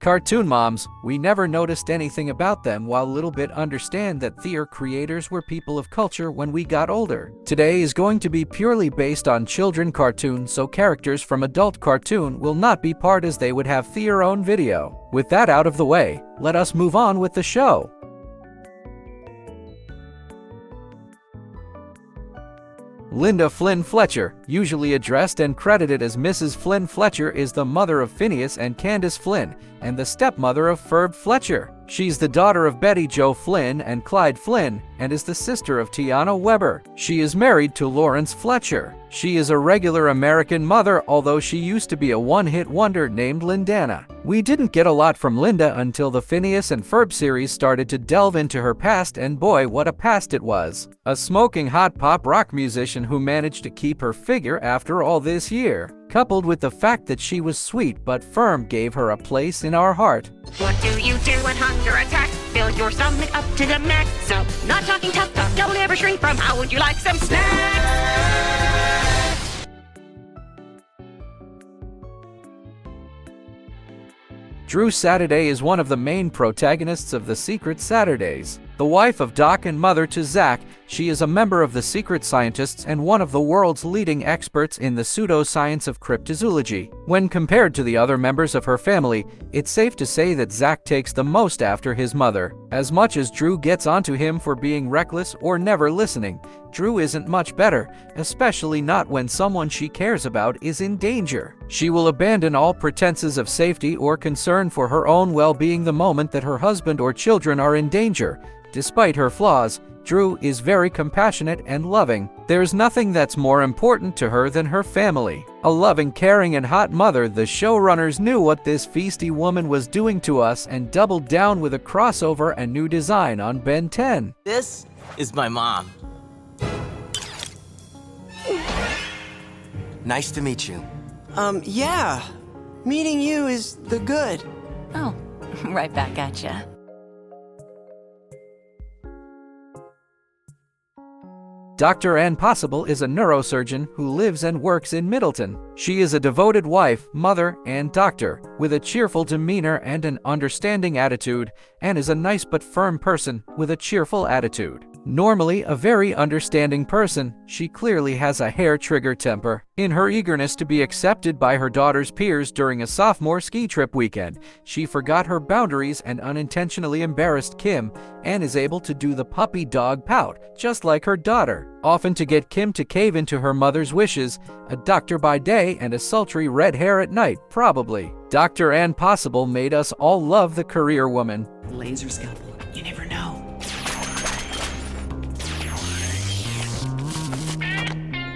Cartoon moms, we never noticed anything about them while little bit understand that their creators were people of culture when we got older. Today is going to be purely based on children cartoon, so characters from adult cartoon will not be part as they would have their own video. With that out of the way, let us move on with the show. Linda Flynn-Fletcher, usually addressed and credited as Mrs. Flynn-Fletcher, is the mother of Phineas and Candace Flynn and the stepmother of Ferb Fletcher. She's the daughter of Betty Jo Flynn and Clyde Flynn and is the sister of Tiana Weber. She is married to Lawrence Fletcher. She is a regular American mother, although she used to be a one-hit wonder named Lindana. We didn't get a lot from Linda until the Phineas and Ferb series started to delve into her past, and boy, what a past it was. A smoking hot pop rock musician who managed to keep her figure after all this year, coupled with the fact that she was sweet but firm, gave her a place in our heart. What do you do when hunger attacks? Fill your stomach up to the max. So, not talking tough talk, don't ever shrink from how would you like some snacks? Drew Saturday is one of the main protagonists of The Secret Saturdays. The wife of Doc and mother to Zach, she is a member of the Secret Scientists and one of the world's leading experts in the pseudoscience of cryptozoology. When compared to the other members of her family, it's safe to say that Zach takes the most after his mother. As much as Drew gets onto him for being reckless or never listening, Drew isn't much better, especially not when someone she cares about is in danger. She will abandon all pretenses of safety or concern for her own well-being the moment that her husband or children are in danger. Despite her flaws, Drew is very compassionate and loving. There's nothing that's more important to her than her family. A loving, caring, and hot mother, the showrunners knew what this feisty woman was doing to us and doubled down with a crossover and new design on Ben 10. This is my mom. Nice to meet you. Yeah. Meeting you is the good. Oh, right back at ya. Dr. Ann Possible is a neurosurgeon who lives and works in Middleton. She is a devoted wife, mother, and doctor, with a cheerful demeanor and an understanding attitude, and is a nice but firm person with a cheerful attitude. Normally a very understanding person, she clearly has a hair-trigger temper. In her eagerness to be accepted by her daughter's peers during a sophomore ski trip weekend, she forgot her boundaries and unintentionally embarrassed Kim, and is able to do the puppy dog pout, just like her daughter, often to get Kim to cave into her mother's wishes, a doctor by day and a sultry red hair at night, probably. Dr. Ann Possible made us all love the career woman. Laser scalpel, you never know.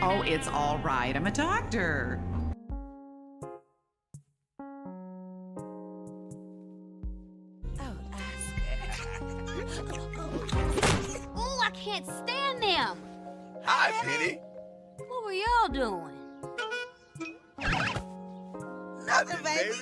Oh, it's all right. I'm a doctor. Oh, I can't stand them. Hi, Penny. What were y'all doing? Nothing, baby.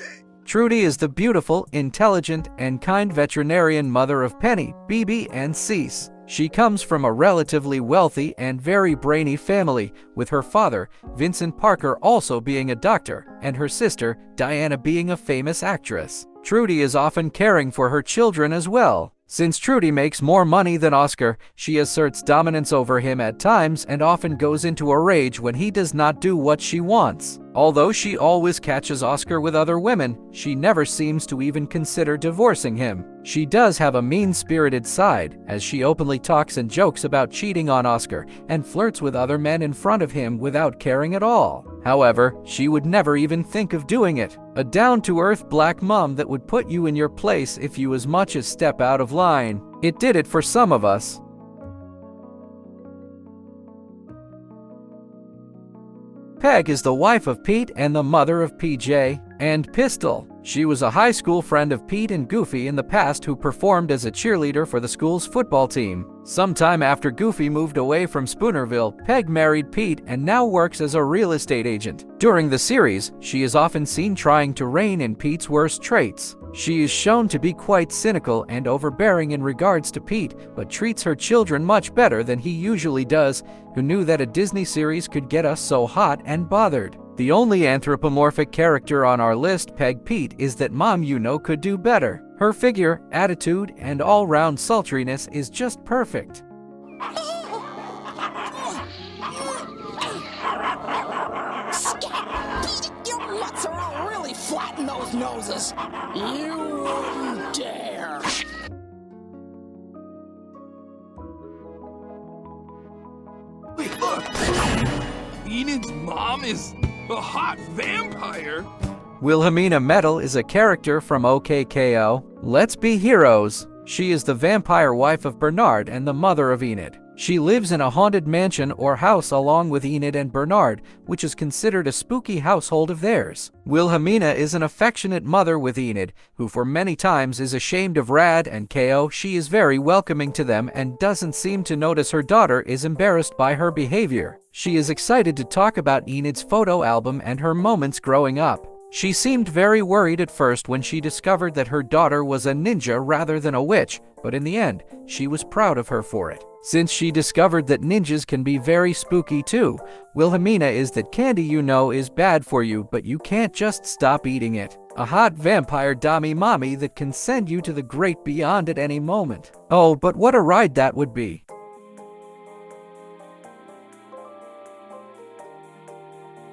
Trudy is the beautiful, intelligent, and kind veterinarian mother of Penny, BB, and Cease. She comes from a relatively wealthy and very brainy family, with her father, Vincent Parker, also being a doctor, and her sister, Diana, being a famous actress. Trudy is often caring for her children as well. Since Trudy makes more money than Oscar, she asserts dominance over him at times and often goes into a rage when he does not do what she wants. Although she always catches Oscar with other women, she never seems to even consider divorcing him. She does have a mean-spirited side, as she openly talks and jokes about cheating on Oscar and flirts with other men in front of him without caring at all. However, she would never even think of doing it. A down-to-earth black mom that would put you in your place if you as much as step out of line. It did it for some of us. Peg is the wife of Pete and the mother of PJ and Pistol. She was a high school friend of Pete and Goofy in the past who performed as a cheerleader for the school's football team. Sometime after Goofy moved away from Spoonerville, Peg married Pete and now works as a real estate agent. During the series, she is often seen trying to rein in Pete's worst traits. She is shown to be quite cynical and overbearing in regards to Pete, but treats her children much better than he usually does. Who knew that a Disney series could get us so hot and bothered? The only anthropomorphic character on our list, Peg Pete, is that Mom could do better. Her figure, attitude, and all-round sultriness is just perfect. Your mutts are all really flat in those noses. You wouldn't dare. Wait, look! Enid's mom is a hot vampire? Wilamina Metal is a character from OKKO. Let's Be Heroes. She is the vampire wife of Bernard and the mother of Enid. She lives in a haunted mansion or house along with Enid and Bernard, which is considered a spooky household of theirs. Wilhelmina is an affectionate mother with Enid, who for many times is ashamed of Rad and KO. She is very welcoming to them and doesn't seem to notice her daughter is embarrassed by her behavior. She is excited to talk about Enid's photo album and her moments growing up. She seemed very worried at first when she discovered that her daughter was a ninja rather than a witch, but in the end, she was proud of her for it. Since she discovered that ninjas can be very spooky too, Wilhelmina is that candy is bad for you, but you can't just stop eating it. A hot vampire dummy mommy that can send you to the great beyond at any moment. Oh, but what a ride that would be.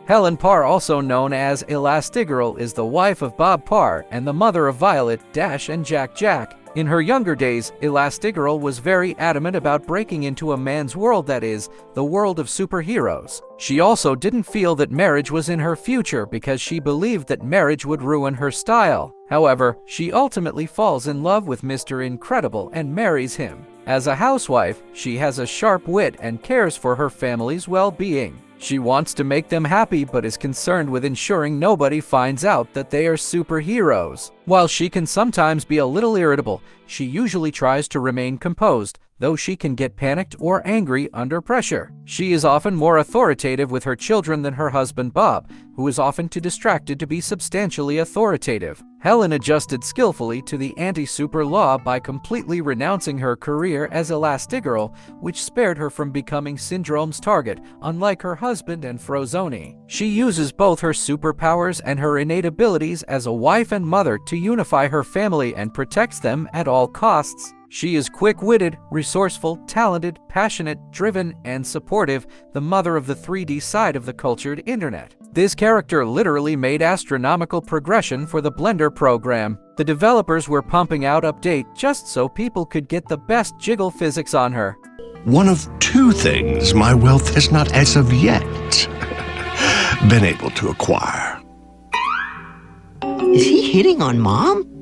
Helen Parr, also known as Elastigirl, is the wife of Bob Parr and the mother of Violet, Dash, and Jack. In her younger days, Elastigirl was very adamant about breaking into a man's world, that is, the world of superheroes. She also didn't feel that marriage was in her future because she believed that marriage would ruin her style. However, she ultimately falls in love with Mr. Incredible and marries him. As a housewife, she has a sharp wit and cares for her family's well-being. She wants to make them happy but is concerned with ensuring nobody finds out that they are superheroes. While she can sometimes be a little irritable, she usually tries to remain composed, though she can get panicked or angry under pressure. She is often more authoritative with her children than her husband Bob, who is often too distracted to be substantially authoritative. Helen adjusted skillfully to the anti-super law by completely renouncing her career as Elastigirl, which spared her from becoming Syndrome's target, unlike her husband and Frozone. She uses both her superpowers and her innate abilities as a wife and mother to unify her family and protects them at all costs. She is quick-witted, resourceful, talented, passionate, driven, and supportive, the mother of the 3D side of the cultured internet. This character literally made astronomical progression for the Blender program. The developers were pumping out updates just so people could get the best jiggle physics on her. One of two things my wealth has not as of yet been able to acquire. Is he hitting on Mom?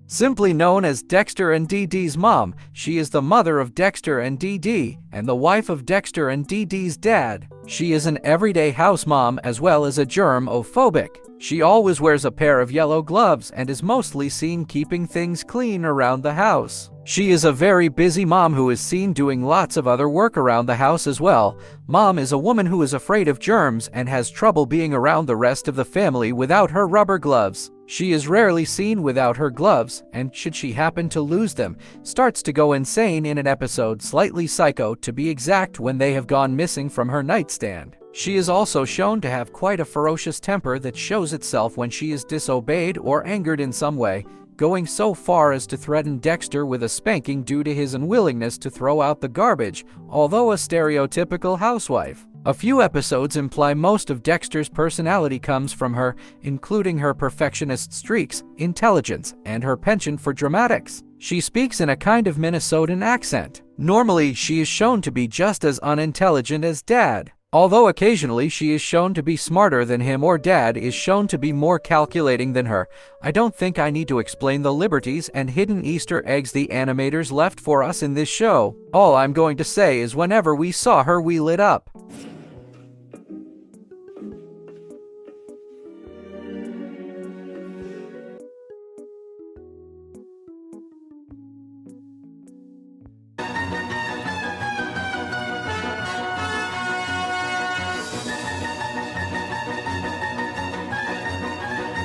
Simply known as Dexter and Dee Dee's mom, she is the mother of Dexter and Dee Dee, and the wife of Dexter and Dee Dee's dad. She is an everyday house mom as well as a germ-ophobic. She always wears a pair of yellow gloves and is mostly seen keeping things clean around the house. She is a very busy mom who is seen doing lots of other work around the house as well. Mom is a woman who is afraid of germs and has trouble being around the rest of the family without her rubber gloves. She is rarely seen without her gloves, and should she happen to lose them, starts to go insane in an episode, slightly psycho to be exact, when they have gone missing from her nightstand. She is also shown to have quite a ferocious temper that shows itself when she is disobeyed or angered in some way, going so far as to threaten Dexter with a spanking due to his unwillingness to throw out the garbage, although a stereotypical housewife. A few episodes imply most of Dexter's personality comes from her, including her perfectionist streaks, intelligence, and her penchant for dramatics. She speaks in a kind of Minnesotan accent. Normally, she is shown to be just as unintelligent as Dad. Although occasionally she is shown to be smarter than him, or Dad is shown to be more calculating than her. I don't think I need to explain the liberties and hidden Easter eggs the animators left for us in this show. All I'm going to say is whenever we saw her, we lit up.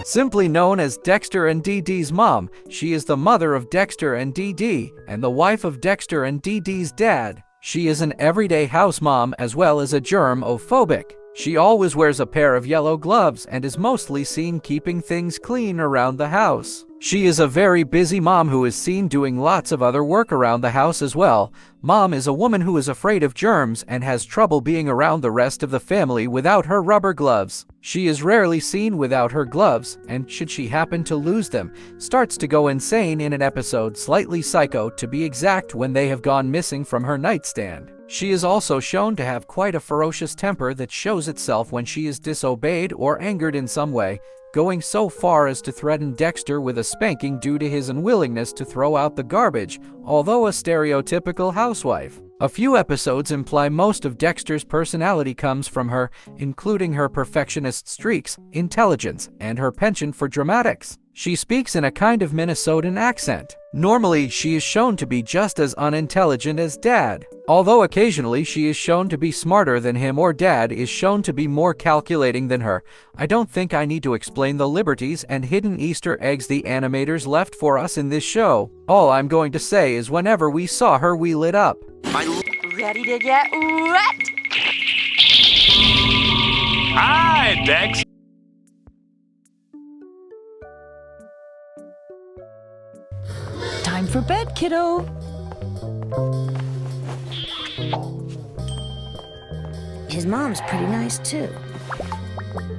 Simply known as Dexter and Dee Dee's mom, she is the mother of Dexter and Dee Dee, and the wife of Dexter and Dee Dee's dad. She is an everyday house mom as well as a germ-ophobic. She always wears a pair of yellow gloves and is mostly seen keeping things clean around the house. She is a very busy mom who is seen doing lots of other work around the house as well. Mom is a woman who is afraid of germs and has trouble being around the rest of the family without her rubber gloves. She is rarely seen without her gloves, and should she happen to lose them, starts to go insane in an episode, slightly psycho to be exact, when they have gone missing from her nightstand. She is also shown to have quite a ferocious temper that shows itself when she is disobeyed or angered in some way, going so far as to threaten Dexter with a spanking due to his unwillingness to throw out the garbage, although a stereotypical housewife. A few episodes imply most of Dexter's personality comes from her, including her perfectionist streaks, intelligence, and her penchant for dramatics. She speaks in a kind of Minnesotan accent. Normally, she is shown to be just as unintelligent as Dad, although occasionally she is shown to be smarter than him, or Dad is shown to be more calculating than her. I don't think I need to explain the liberties and hidden Easter eggs the animators left for us in this show. All I'm going to say is whenever we saw her, we lit up. Ready to get wet? Hi, Dex. Time for bed, kiddo. His mom's pretty nice, too.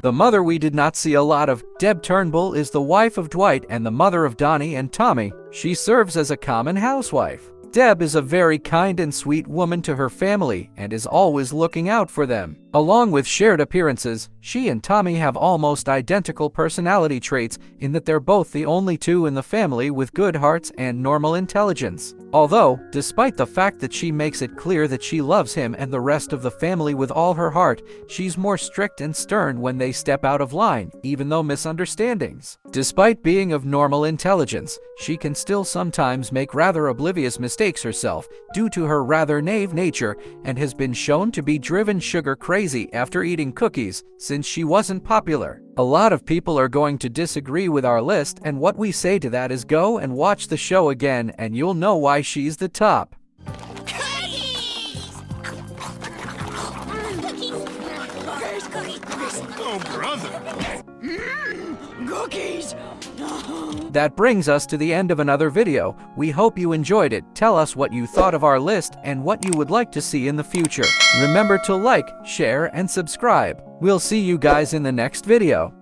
The mother we did not see a lot of, Deb Turnbull, is the wife of Dwight and the mother of Donnie and Tommy. She serves as a common housewife. Deb is a very kind and sweet woman to her family and is always looking out for them. Along with shared appearances, she and Tommy have almost identical personality traits in that they're both the only two in the family with good hearts and normal intelligence. Although, despite the fact that she makes it clear that she loves him and the rest of the family with all her heart, she's more strict and stern when they step out of line, even though misunderstandings. Despite being of normal intelligence, she can still sometimes make rather oblivious mistakes herself due to her rather naive nature, and has been shown to be driven sugar crazy after eating cookies since she wasn't popular. A lot of people are going to disagree with our list, and what we say to that is go and watch the show again and you'll know why she's the top. Oh, brother. Cookies! That brings us to the end of another video. We hope you enjoyed it. Tell us what you thought of our list and what you would like to see in the future. Remember to like, share, and subscribe. We'll see you guys in the next video.